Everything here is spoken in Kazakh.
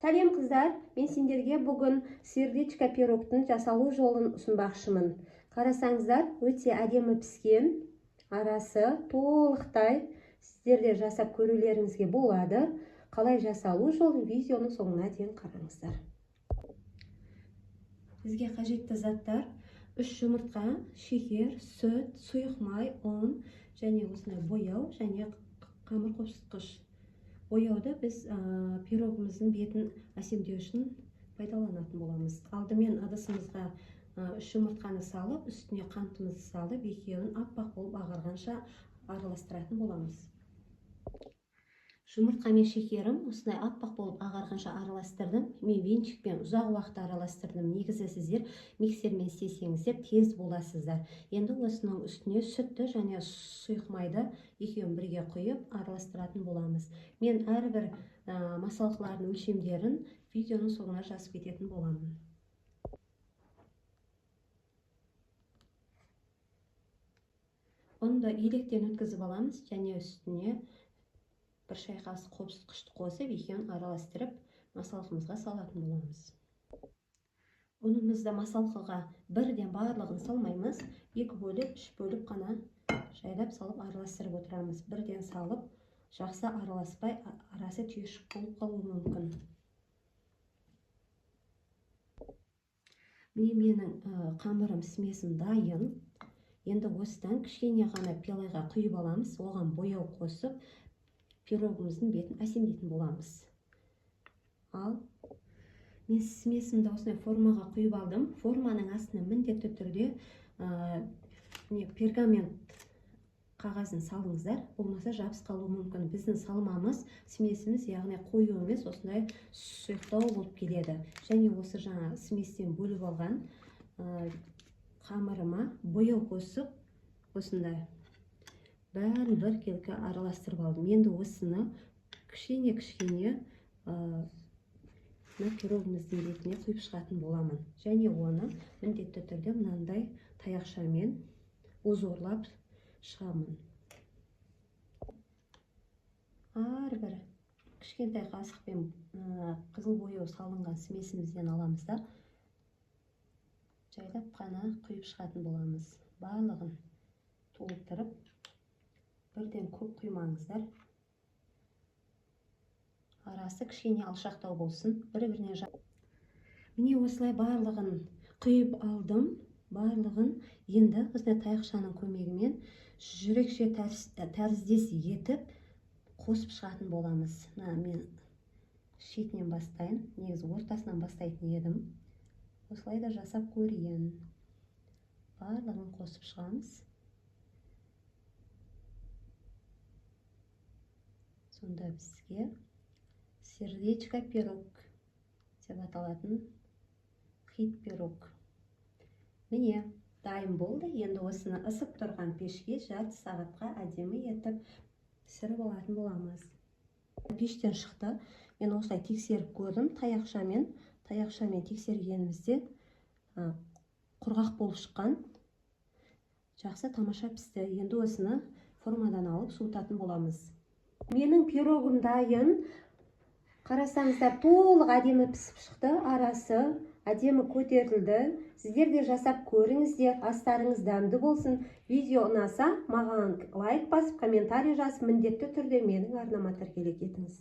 Сәлем қыздар, мен сендерге бүгін сердечко пирогтың жасалу жолын ұсынбақшымын. Қарасаңыздар, өте әдемі піскен, арасы толықтай сіздерде жасап көрулеріңізге болады. Қалай жасалу жолын видеоның соңына дейін қараңыздар. Бізге қажетті заттар: 3 жұмыртқа, шекер, сүт, сұйық май, ұн және осындай бояу және қамыр қопсытқыш. Бояуды біз пирогымыздың бетін әсемдеу үшін пайдаланатын боламыз. Алдымен ыдысымызға 3 жұмыртқаны салып, үстіне қантымызды салып, екеуін аппақ болып ағарғанша араластыратын боламыз. Жұмыртқа мен шекерім осындай аппақ болып ағарғанша араластырдым. Мен венчикпен ұзақ уақыт араластырдым. Негізі сіздер миксермен істесеңіздер тез боласыздар. Енді осының үстіне сүтті және сұйық майды екеуін бірге құйып араластыратын боламыз. Мен әрбір масалқылардың өлшемдерін видеоның соңына жазып кететін боламын. Ұнды електен өткізіп аламыз және үстіне 1 шай қасық қопсытқышты қосып, екеуін араластырып масалқымызға салатын боламыз. Ұнымызды масалқыға бірден барлығын салмаймыз, 2 бөліп, 3 бөліп қана жайлап салып араластырып отырамыз. Бірден салып, жақсы араласпай, арасы түйіршік болып қалуы мүмкін. Менің қамырым смесім дайын. Енді осыдан кішкене ғана пилайға құйып аламыз, оған бояу қосып, пирогымыздың бетін әсемдейтін боламыз. Ал мен смесімді осындай формаға құйып алдым. Форманың астына міндетті түрде пергамент қағазын салыңыздар, болмаса жабыс қалуы мүмкін. Біздің салмамыз, смесіміз, яғни қою емес, осындай сұйықтау болып келеді. Және осы жаңа сместен бөліп алған қамырыма бояу қосып, осындай бәрін бір келкі араластырып алдым. Енді осыны кішкене пирогымыздың бетіне құйып шығатын боламын. Және оны міндетті түрде мынандай таяқшамен узорлап шығамын. Әрбір кішкентай қасықпен қызыл бояу салынған смесімізден аламыз да, жайлап қана құйып шығатын боламыз. Барлығын толтырып, бірден көп құймаңыздар. Арасы кішкене алшақтау болсын, бір-біріне Міне осылай барлығын құйып алдым. Барлығын енді бізде таяқшаның көмегімен жүрекше тәріздес етіп қосып шығатын боламыз. Мен шетінен бастайын, негізі ортасынан бастайтын едім. Осылай да жасап көрейін. Барлығын қосып шығамыз. Сонда бізге сердечко пирог деп аталатын хит пирог. Міне, дайын болды. Енді осыны ысып тұрған пешке жарты сағатқа әдемі етіп пісіріп алатын боламыз. Пештен шықты. Мен осылай тексеріп көрдім. Таяқшамен тексергенімізде құрғақ болып шыққан. Жақсы, тамаша пісті. Енді осыны формадан алып суытатын боламыз. Менің пирогым дайын. Қарасаңыздар, толық әдемі пісіп шықты. Арасы әдемі көтерілді. Сіздер де жасап көріңіздер. Астарыңыз дәмді болсын. Видео ұнаса, маған лайк басып, комментарий жазып, міндетті түрде менің арнама тіркеліп кетіңіз.